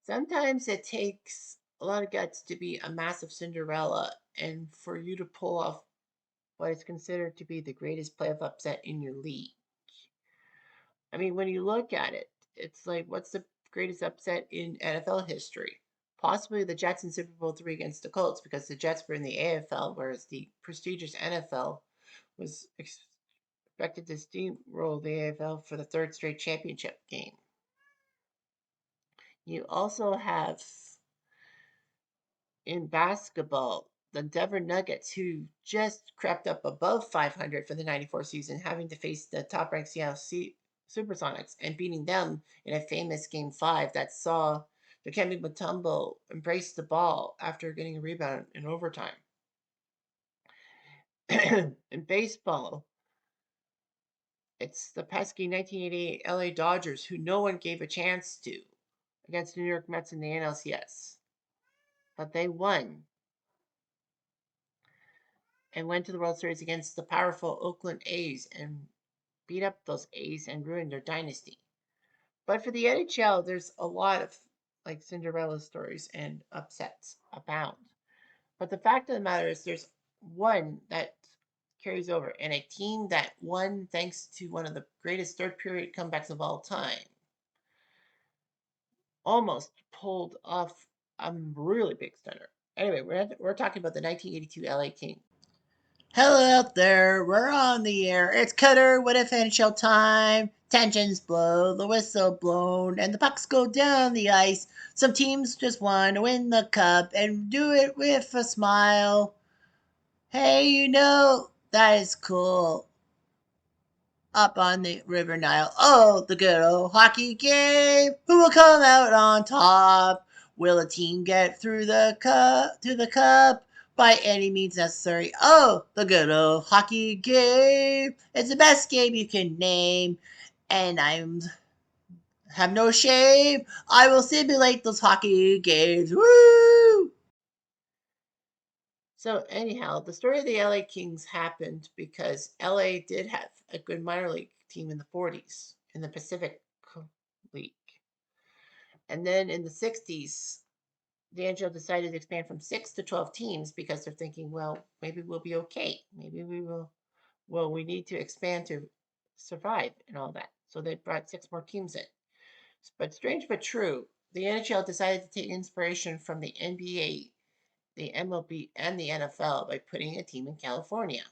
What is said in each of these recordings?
Sometimes it takes a lot of guts to be a massive Cinderella and for you to pull off what is considered to be the greatest playoff upset in your league. I mean, when you look at it, it's like, what's the greatest upset in NFL history? Possibly the Jets in Super Bowl III against the Colts because the Jets were in the AFL, whereas the prestigious NFL was expected to steamroll the AFL for the third straight championship game. You also have in basketball, the Denver Nuggets, who just crept up above 500 for the 94 season, having to face the top ranked Seattle Supersonics and beating them in a famous game five that saw Dikembe Mutombo embrace the ball after getting a rebound in overtime. In baseball, it's the pesky 1988 LA Dodgers, who no one gave a chance to, against the New York Mets in the NLCS. But they won and went to the World Series against the powerful Oakland A's and beat up those A's and ruined their dynasty. But for the NHL, there's a lot of like Cinderella stories and upsets abound. But the fact of the matter is, there's one that carries over, and a team that won thanks to one of the greatest third period comebacks of all time almost pulled off a really big stunner. Anyway, we're talking about the 1982 LA Kings. Hello out there, we're on the air. It's Cutter with NHL time. Tensions blow, the whistle blown, and the pucks go down the ice. Some teams just want to win the cup and do it with a smile. Hey, that is cool. Up on the River Nile. Oh, the good old hockey game. Who will come out on top? Will a team get through the cup by any means necessary? Oh, the good old hockey game. It's the best game you can name. And I'm have no shame. I will simulate those hockey games. Woo! So anyhow, the story of the LA Kings happened because LA did have a good minor league team in the 40s in the Pacific League. And then in the 60s, the NHL decided to expand from 6 to 12 teams because they're thinking, well, maybe we'll be okay. Maybe we will. Well, we need to expand to survive and all that. So they brought 6 more teams in. But strange but true, the NHL decided to take inspiration from the NBA, the MLB, and the NFL by putting a team in California.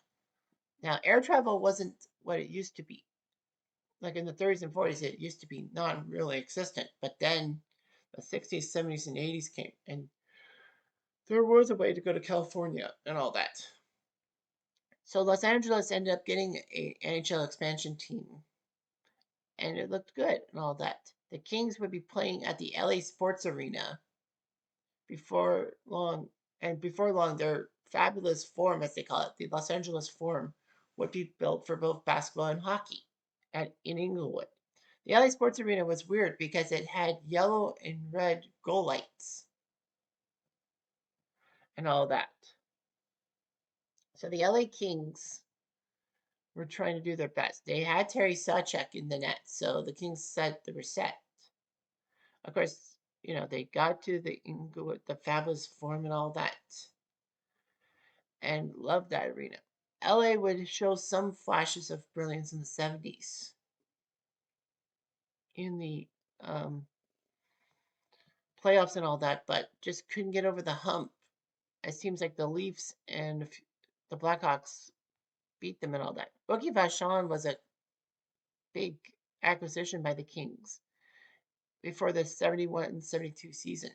Now, air travel wasn't what it used to be. Like in the 30s and 40s, it used to be non really existent. But then the 60s, 70s, and 80s came, and there was a way to go to California and all that. So Los Angeles ended up getting a NHL expansion team, and it looked good and all that. The Kings would be playing at the LA Sports Arena before long, and before long, their fabulous Forum, as they call it, the Los Angeles Forum, would be built for both basketball and hockey in Inglewood. The LA Sports Arena was weird because it had yellow and red goal lights and all that. So the LA Kings were trying to do their best. They had Terry Sawchuk in the net, so the Kings said they were set. Of course, they got to the Inglewood, the fabulous Forum and all that, and loved that arena. LA would show some flashes of brilliance in the 70s in the um, playoffs and all that, but just couldn't get over the hump. It seems like the Leafs and the Blackhawks beat them and all that. Boogie Vachon was a big acquisition by the Kings before the 71-72 season,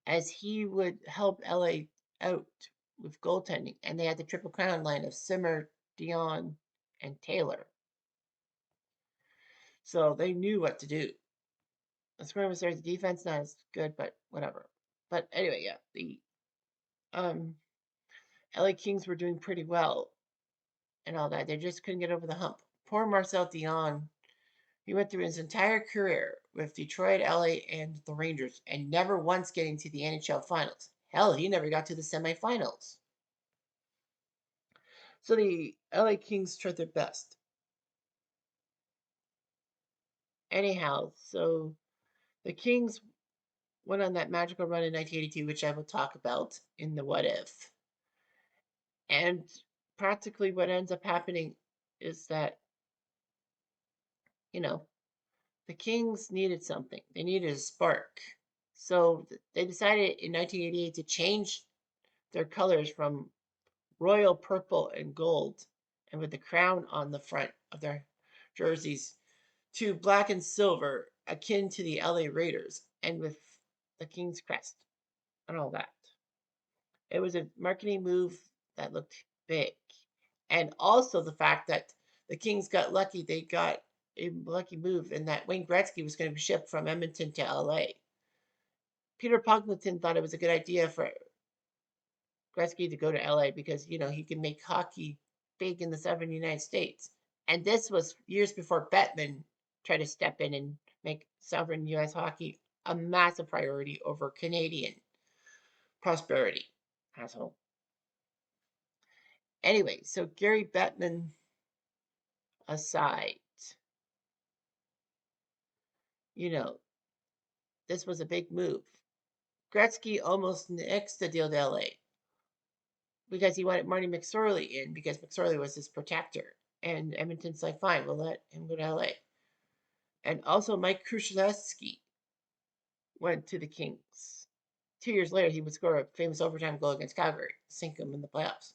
as he would help LA out with goaltending, and they had the Triple Crown line of Simmer, Dion, and Taylor. So they knew what to do. The scoring was there. The defense not as good, but whatever. But anyway, yeah, the um, LA Kings were doing pretty well and all that. They just couldn't get over the hump. Poor Marcel Dion. He went through his entire career with Detroit, LA, and the Rangers, and never once getting to the NHL Finals. Hell, he never got to the semifinals. So the LA Kings tried their best. Anyhow, so The Kings went on that magical run in 1982, which I will talk about in the What If. And practically what ends up happening is that, you know, the Kings needed something. They needed a spark. So they decided in 1988 to change their colors from royal purple and gold, and with the crown on the front of their jerseys, to black and silver, akin to the LA Raiders, and with the King's crest and all that. It was a marketing move that looked big. And also the fact that the Kings got lucky, they got a lucky move, and that Wayne Gretzky was going to be shipped from Edmonton to LA. Peter Pogleton thought it was a good idea for Gretzky to go to LA because, he can make hockey big in the southern United States. And this was years before Bettman tried to step in and make southern US hockey a massive priority over Canadian prosperity. Asshole. Anyway, so Gary Bettman aside, you know, this was a big move. Gretzky almost nixed the deal to LA because he wanted Marty McSorley in because McSorley was his protector. And Edmonton's like, fine, we'll let him go to LA. And also Mike Krzyzewski went to the Kings. 2 years later, he would score a famous overtime goal against Calgary, sink them in the playoffs.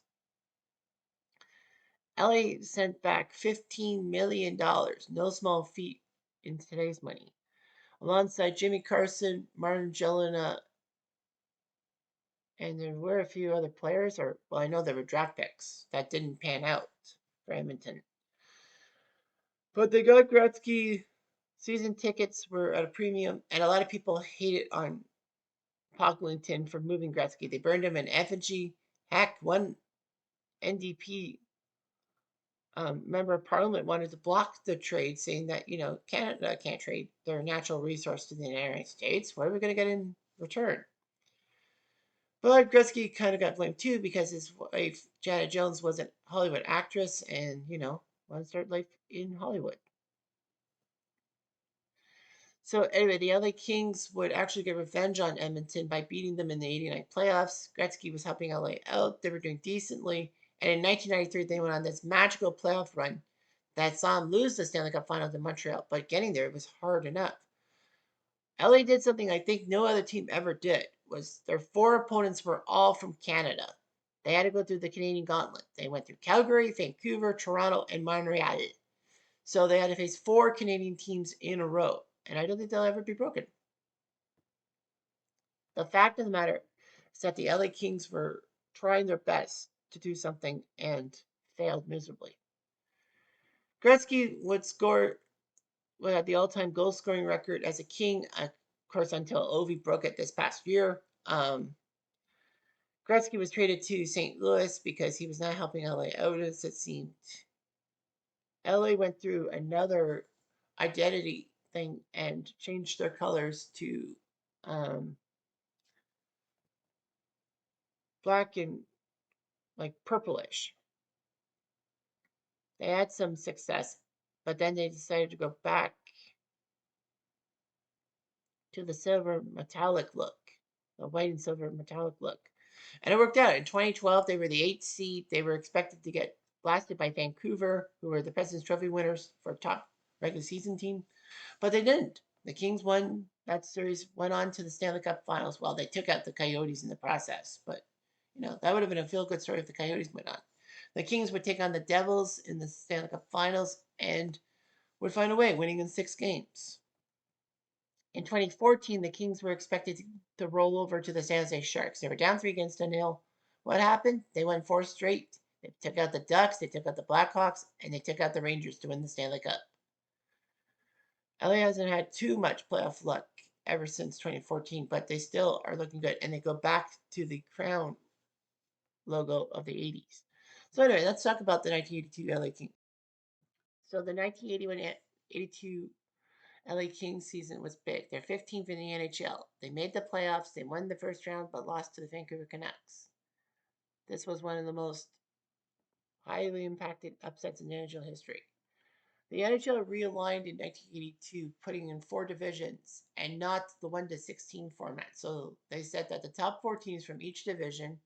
LA sent back $15 million, no small feat in today's money, alongside Jimmy Carson, Martin Gelinas, and there were a few other players, I know there were draft picks that didn't pan out for Edmonton. But they got Gretzky. Season tickets were at a premium, and a lot of people hated on Pocklington for moving Gretzky. They burned him in effigy. Heck, one NDP member of parliament wanted to block the trade, saying that, Canada can't trade their natural resource to the United States. What are we going to get in return? But Gretzky kind of got blamed too because his wife, Janet Jones, was a Hollywood actress and, wanted to start life in Hollywood. So anyway, the LA Kings would actually get revenge on Edmonton by beating them in the 89 playoffs. Gretzky was helping LA out. They were doing decently. And in 1993, they went on this magical playoff run that saw them lose the Stanley Cup final to Montreal. But getting there was hard enough. LA did something I think no other team ever did, was their four opponents were all from Canada. They had to go through the Canadian gauntlet. They went through Calgary, Vancouver, Toronto, and Montreal. So they had to face four Canadian teams in a row. And I don't think they'll ever be broken. The fact of the matter is that the LA Kings were trying their best to do something and failed miserably. Gretzky would had the all-time goal-scoring record as a King, of course, until Ovi broke it this past year. Gretzky was traded to St. Louis because he was not helping LA out as it seemed. LA went through another identity thing and changed their colors to black and like purplish. They had some success, but then they decided to go back to the silver metallic look, the white and silver metallic look. And it worked out. In 2012, they were the 8th seed. They were expected to get blasted by Vancouver, who were the President's Trophy winners for top regular season team, but they didn't. The Kings won that series, went on to the Stanley Cup Finals. Well, they took out the Coyotes in the process, but that would have been a feel-good story if the Coyotes went on. The Kings would take on the Devils in the Stanley Cup Finals and would find a way, winning in 6 games. In 2014, the Kings were expected to roll over to the San Jose Sharks. They were down 3-0. What happened? They won 4 straight. They took out the Ducks, they took out the Blackhawks, and they took out the Rangers to win the Stanley Cup. LA hasn't had too much playoff luck ever since 2014, but they still are looking good, and they go back to the crown logo of the 80s. So anyway, let's talk about the 1982 LA Kings. So the 1981-82 LA Kings season was big. They're 15th in the NHL. They made the playoffs. They won the first round, but lost to the Vancouver Canucks. This was one of the most highly impacted upsets in NHL history. The NHL realigned in 1982, putting in 4 divisions and not the 1 to 16 format. So they said that the top 4 teams from each division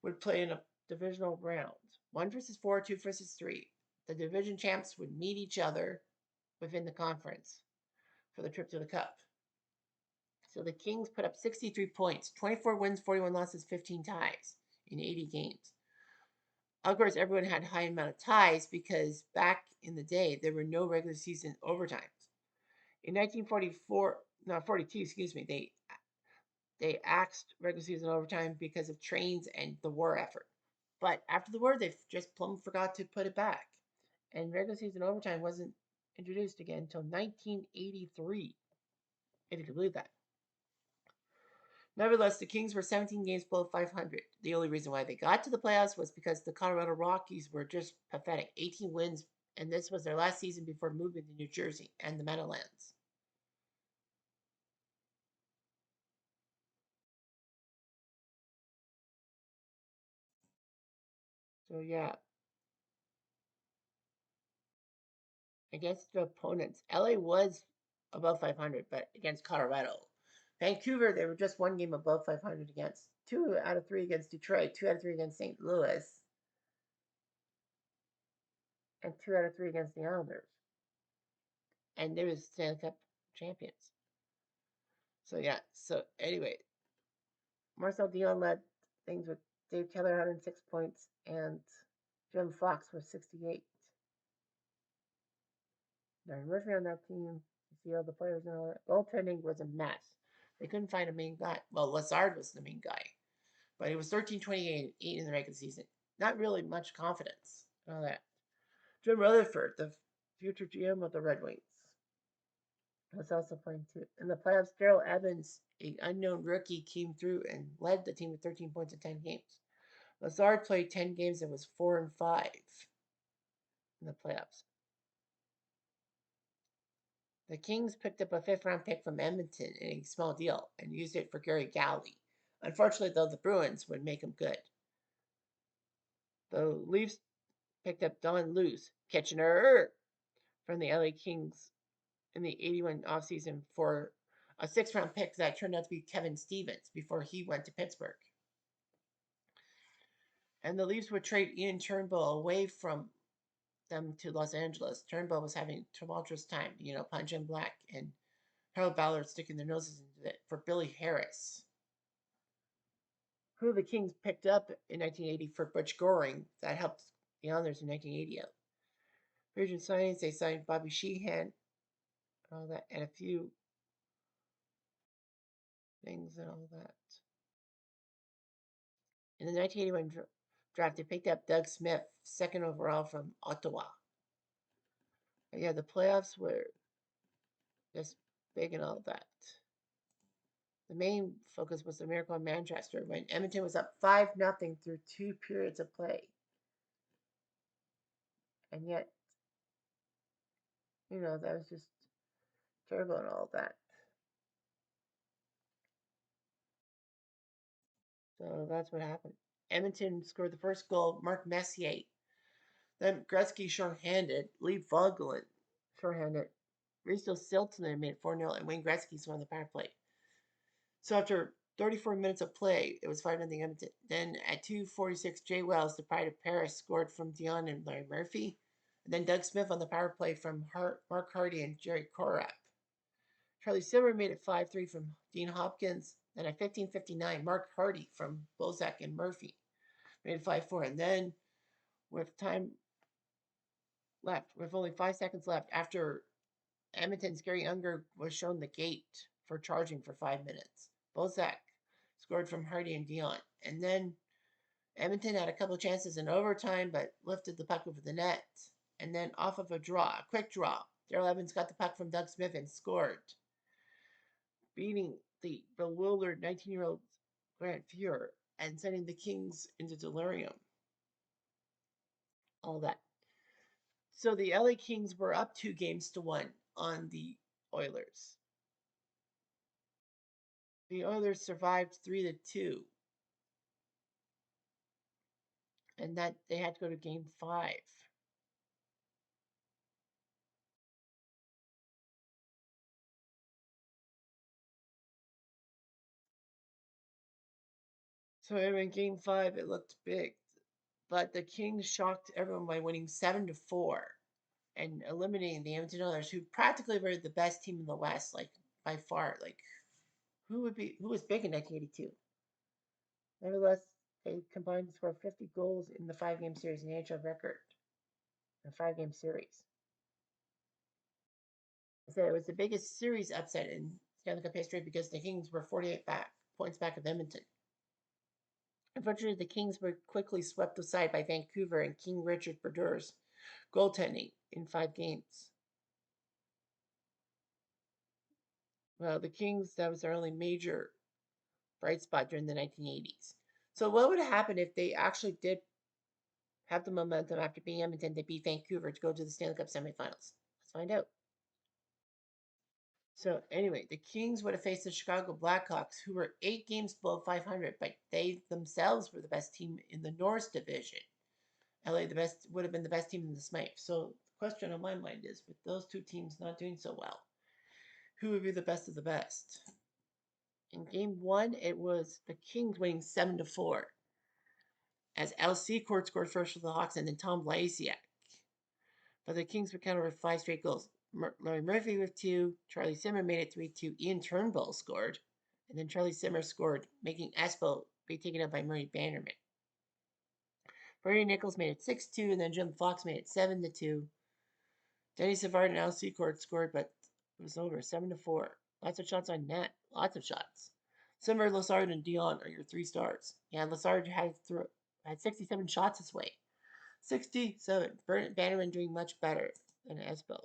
would play in a divisional round 1 versus 4, 2 versus 3. The division champs would meet each other within the conference for the trip to the Cup. So the Kings put up 63 points, 24 wins, 41 losses, 15 ties in 80 games. Of course, everyone had a high amount of ties because back in the day, there were no regular season overtimes. In 1944, no, 42, excuse me, they axed regular season overtime because of trains and the war effort. But after the war, they just plumb forgot to put it back. And regular season overtime wasn't introduced again until 1983, if you can believe that. Nevertheless, the Kings were 17 games below 500. The only reason why they got to the playoffs was because the Colorado Rockies were just pathetic. 18 wins, and this was their last season before moving to New Jersey and the Meadowlands. So, yeah, against the opponents, LA was above 500, but against Colorado. Vancouver, they were just 1 game above 500 against. 2 out of 3 against Detroit, 2 out of 3 against St. Louis, and 2 out of 3 against the Islanders. And they were Stanley Cup champions. So, yeah, so anyway, Marcel Dion led things with Dave Keller 106 points and Jim Fox with 68. Darren Murphy on that team. You see all the players and all that. Goaltending was a mess. They couldn't find a main guy. Well, Lazard was the main guy, but he was 13-28 8 in the regular season. Not really much confidence. All that. Jim Rutherford, the future GM of the Red Wings, was also playing too. In the playoffs, Daryl Evans, an unknown rookie, came through and led the team with 13 points in 10 games. Lazard played 10 games and was 4-5 in the playoffs. The Kings picked up a 5th-round pick from Edmonton in a small deal and used it for Gary Galley. Unfortunately, though, the Bruins would make him good. The Leafs picked up Don Luce, Kitchener, from the LA Kings in the 81 offseason for a 6th-round pick that turned out to be Kevin Stevens before he went to Pittsburgh. And the Leafs would trade Ian Turnbull away from them to Los Angeles. Turnbull was having a tumultuous time, Punch and Black and Harold Ballard sticking their noses into it for Billy Harris, who the Kings picked up in 1980 for Butch Goring. That helped the Islanders in 1980. Free agent signings, they signed Bobby Sheehan, all that, and a few things and all that. In the 1981 draft, they picked up Doug Smith, 2nd overall from Ottawa. But yeah, the playoffs were just big and all that. The main focus was the Miracle in Manchester when Edmonton was up 5-0 through 2 periods of play. And yet, that was just terrible and all that. So that's what happened. Edmonton scored the first goal, Mark Messier. Then Gretzky shorthanded, Lee Vogelin shorthanded. Risto Siltanen made it 4-0, and Wayne Gretzky scored on the power play. So after 34 minutes of play, it was 5-0 Edmonton. Then at 2:46, Jay Wells, the pride of Paris, scored from Dion and Larry Murphy. And then Doug Smith on the power play from Mark Hardy and Jerry Korab. Charlie Silver made it 5-3 from Dean Hopkins. Then at 15:59, Mark Hardy from Bozak and Murphy made it 5-4. And then with time left, with only 5 seconds left, after Edmonton's Gary Unger was shown the gate for charging for 5 minutes, Bozak scored from Hardy and Dion. And then Edmonton had a couple of chances in overtime, but lifted the puck over the net. And then off of a quick draw, Daryl Evans got the puck from Doug Smith and scored, beating the bewildered 19-year-old Grant Fuhr and sending the Kings into delirium. All that. So the LA Kings were up 2-1 on the Oilers. The Oilers survived 3-2. And that they had to go to game 5. So anyway, in game 5, it looked big. But the Kings shocked everyone by winning 7-4 and eliminating the Edmonton Oilers, who practically were the best team in the West, like by far. Like who was big in 1982? Nevertheless, they combined to score 50 goals in the 5-game series, an NHL record. A 5-game series. I said it was the biggest series upset in Stanley Cup history because the Kings were 48 points back of Edmonton. Unfortunately, the Kings were quickly swept aside by Vancouver and King Richard Berdure's goaltending in 5 games. Well, the Kings, that was their only major bright spot during the 1980s. So what would have happened if they actually did have the momentum after beating Edmonton to beat Vancouver to go to the Stanley Cup semifinals? Let's find out. So anyway, the Kings would have faced the Chicago Blackhawks, who were 8 games below 500, but they themselves were the best team in the North Division. LA would have been the best team in the Smythe. So the question on my mind is, with those two teams not doing so well, who would be the best of the best? In game 1, it was the Kings winning 7-4, as Al Secord scored first for the Hawks and then Tom Lasiak. But the Kings were countered with 5 straight goals. Larry Murphy with 2, Charlie Simmer made it 3-2, Ian Turnbull scored, and then Charlie Simmer scored, making Espo be taken out by Murray Bannerman. Bernie Nichols made it 6-2, and then Jim Fox made it 7-2. Denny Savard and Al Secord scored, but it was over 7-4. Lots of shots on net. Lots of shots. Simmer, Lazard, and Dion are your 3 stars. Yeah, Lazard had 67 shots this way. 67. Bannerman doing much better than Espo.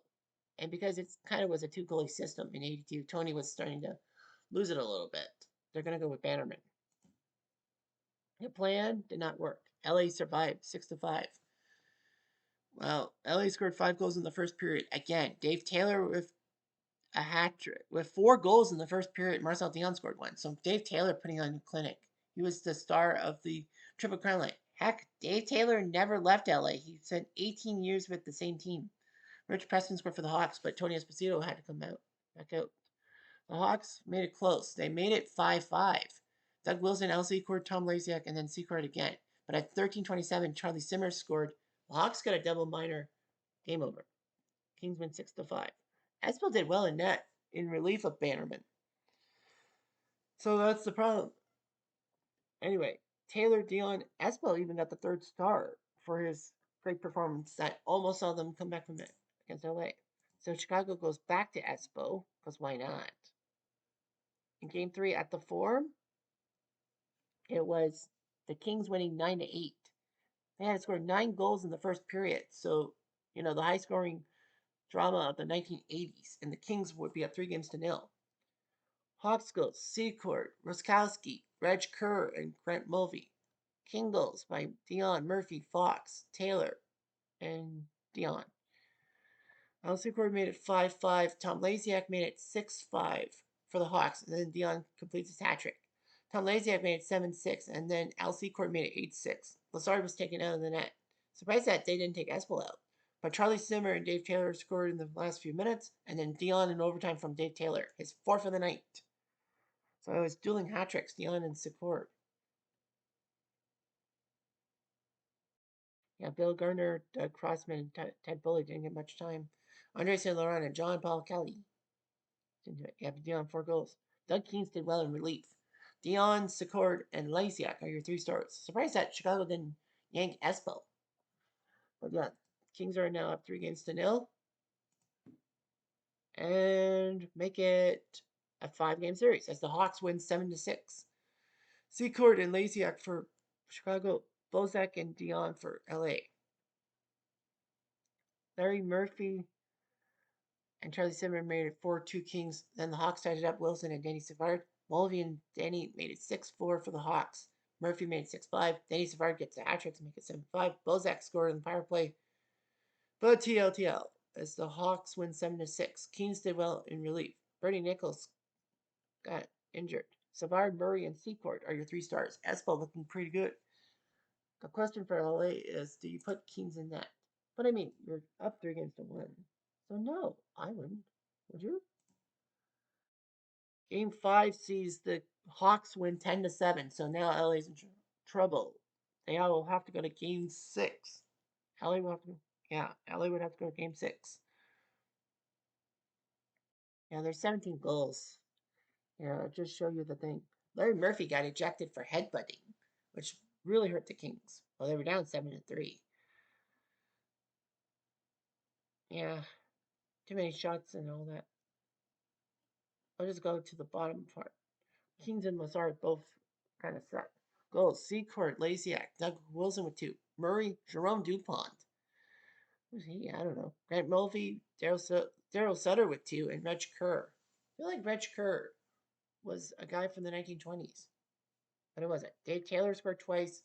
And because it kind of was a 2-goalie system in 82, Tony was starting to lose it a little bit. They're going to go with Bannerman. The plan did not work. LA survived 6-5. Well, LA scored 5 goals in the first period. Again, Dave Taylor with a hat trick. With 4 goals in the first period, Marcel Dion scored 1. So Dave Taylor putting on a clinic. He was the star of the Triple Crown line. Heck, Dave Taylor never left LA. He spent 18 years with the same team. Rich Preston scored for the Hawks, but Tony Esposito had to come back out. The Hawks made it close. They made it 5-5. Doug Wilson, Al Secord, Tom Lasiak, and then Secord again. But at 13:27, Charlie Simmer scored. The Hawks got a double minor. Game over. Kings win 6-5. Espo did well in net in relief of Bannerman. So that's the problem. Anyway, Taylor, Dion, Espo even got the 3rd star for his great performance that almost saw them come back from it against LA. So Chicago goes back to Espo, because why not? In game 3 at the Forum, it was the Kings winning 9-8. They had to score 9 goals in the first period. So, the high scoring drama of the 1980s, and the Kings would be up 3-0. Hawks goals, Secord, Ruskowski, Reg Kerr, and Grant Mulvey. King goals by Dion, Murphy, Fox, Taylor, and Dion. Al Secord made it 5-5. Tom Lasiak made it 6-5 for the Hawks, and then Dion completes his hat trick. Tom Lasiak made it 7-6, and then Al Secord made it 8-6. Lazard was taken out of the net. Surprised that they didn't take Espo out. But Charlie Simmer and Dave Taylor scored in the last few minutes, and then Dion in overtime from Dave Taylor, his 4th of the night. So I was dueling hat tricks, Dion and Secord. Yeah, Bill Gardner, Doug Crossman, and Ted Bully didn't get much time. Andre St. Laurent and John Paul Kelly didn't do it. Yeah, but Dion 4 goals. Doug Keens did well in relief. Dion, Secord, and Lasiak are your 3 stars. Surprised that Chicago didn't yank Espo. But yeah, Kings are now up 3-0 and make it a 5-game series as the Hawks win 7-6. Secord and Lasiak for Chicago, Bozak and Dion for LA. Larry Murphy and Charlie Simmer made it 4-2 Kings. Then the Hawks tied it up. Wilson and Denny Savard. Mulvey and Denny made it 6-4 for the Hawks. Murphy made it 6-5. Denny Savard gets a hat trick to make it 7-5. Bozak scored on the power play. But TLTL as the Hawks win 7-6. Kings did well in relief. Bernie Nichols got injured. Savard, Murray, and Secord are your 3 stars. Espo looking pretty good. The question for LA is, do you put Kings in net? But I mean, you're up 3-1. So no, I wouldn't. Would you? Game 5 sees the Hawks win 10-7. So now LA's in trouble. They all will have to go to game 6. LA will have to, yeah, LA would have to go to game 6. Yeah, there's 17 goals. Yeah, I'll just show you the thing. Larry Murphy got ejected for headbutting, which really hurt the Kings. Well, they were down 7-3. Yeah, too many shots and all that. I'll just go to the bottom part. Kings and Lazard both kind of suck. Goals: Secord, Laziak, Doug Wilson with 2. Murray, Jerome Dupont. Who's he? I don't know. Grant Mulvey, Daryl Sutter with 2, and Reg Kerr. I feel like Reg Kerr was a guy from the 1920s. But it wasn't. Dave Taylor scored twice.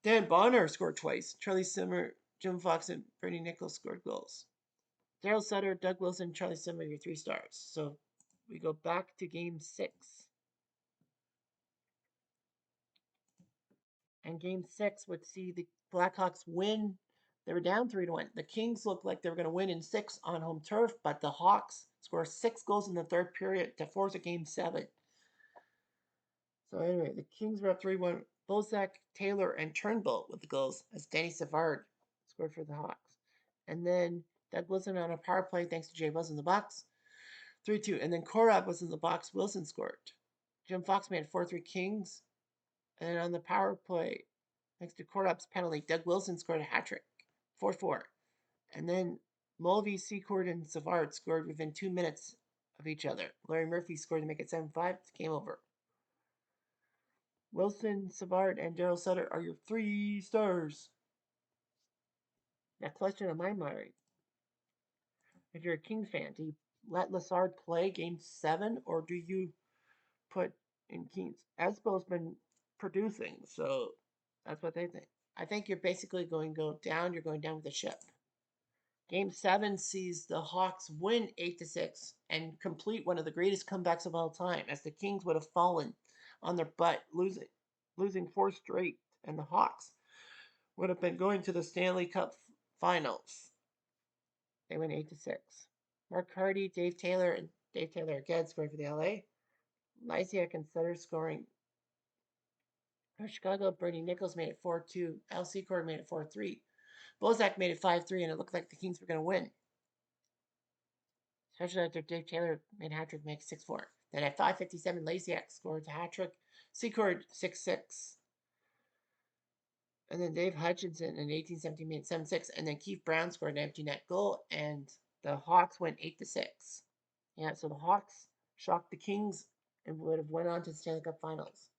Dan Bonner scored twice. Charlie Simmer, Jim Fox, and Bernie Nichols scored goals. Daryl Sutter, Doug Wilson, Charlie Simmer, your 3 stars. So we go back to game 6. And game 6 would see the Blackhawks win. They were down 3-1. The Kings looked like they were going to win in 6 on home turf, but the Hawks score 6 goals in the third period to force a game 7. So anyway, the Kings were up 3-1. Bozak, Taylor, and Turnbull with the goals as Danny Savard scored for the Hawks. And then Doug Wilson on a power play thanks to Jay Buzz in the box. 3-2. And then Korab was in the box. Wilson scored. Jim Fox made 4-3 Kings. And on the power play, thanks to Korab's penalty, Doug Wilson scored a hat trick. 4-4. And then Mulvey, Secord, and Savard scored within 2 minutes of each other. Larry Murphy scored to make it 7-5. It's game over. Wilson, Savard, and Daryl Sutter are your 3 stars. Now, question on my mind. If you're a Kings fan, do you let Lazard play game 7 or do you put in Kings? Espo's been producing, so that's what they think. I think you're basically going to go down. You're going down with the ship. Game 7 sees the Hawks win 8-6 and complete one of the greatest comebacks of all time, as the Kings would have fallen on their butt, losing 4 straight, and the Hawks would have been going to the Stanley Cup Finals. They win 8-6. Mark Hardy, Dave Taylor again scoring for the LA. Lysiak and Sutter scoring. For Chicago, Bernie Nichols made it 4-2. Al Secord made it 4-3. Bozak made it 5-3, and it looked like the Kings were going to win. Especially after Dave Taylor made a hat trick, make 6-4. Then at 5:57, Laziak scored a hat trick. Secord 6-6. And then Dave Hutchinson in 18-17 made 7-6. And then Keith Brown scored an empty net goal. And the Hawks went 8-6. Yeah, so the Hawks shocked the Kings and would have went on to the Stanley Cup Finals.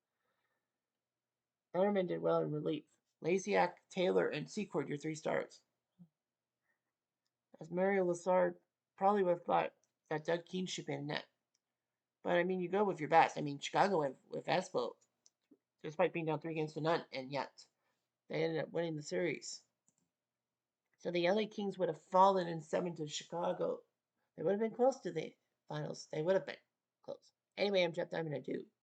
Ellerman did well in relief. Laziak, Taylor, and Secord, your 3 stars. As Mario Lazard probably would have thought that Doug Keane should be in net. But I mean, you go with your best. I mean, Chicago went with Espo, despite being down 3-0, and yet they ended up winning the series. So the LA Kings would have fallen in 7 to Chicago. They would have been close to the finals. They would have been close. Anyway, I'm Jeff Diamond. I do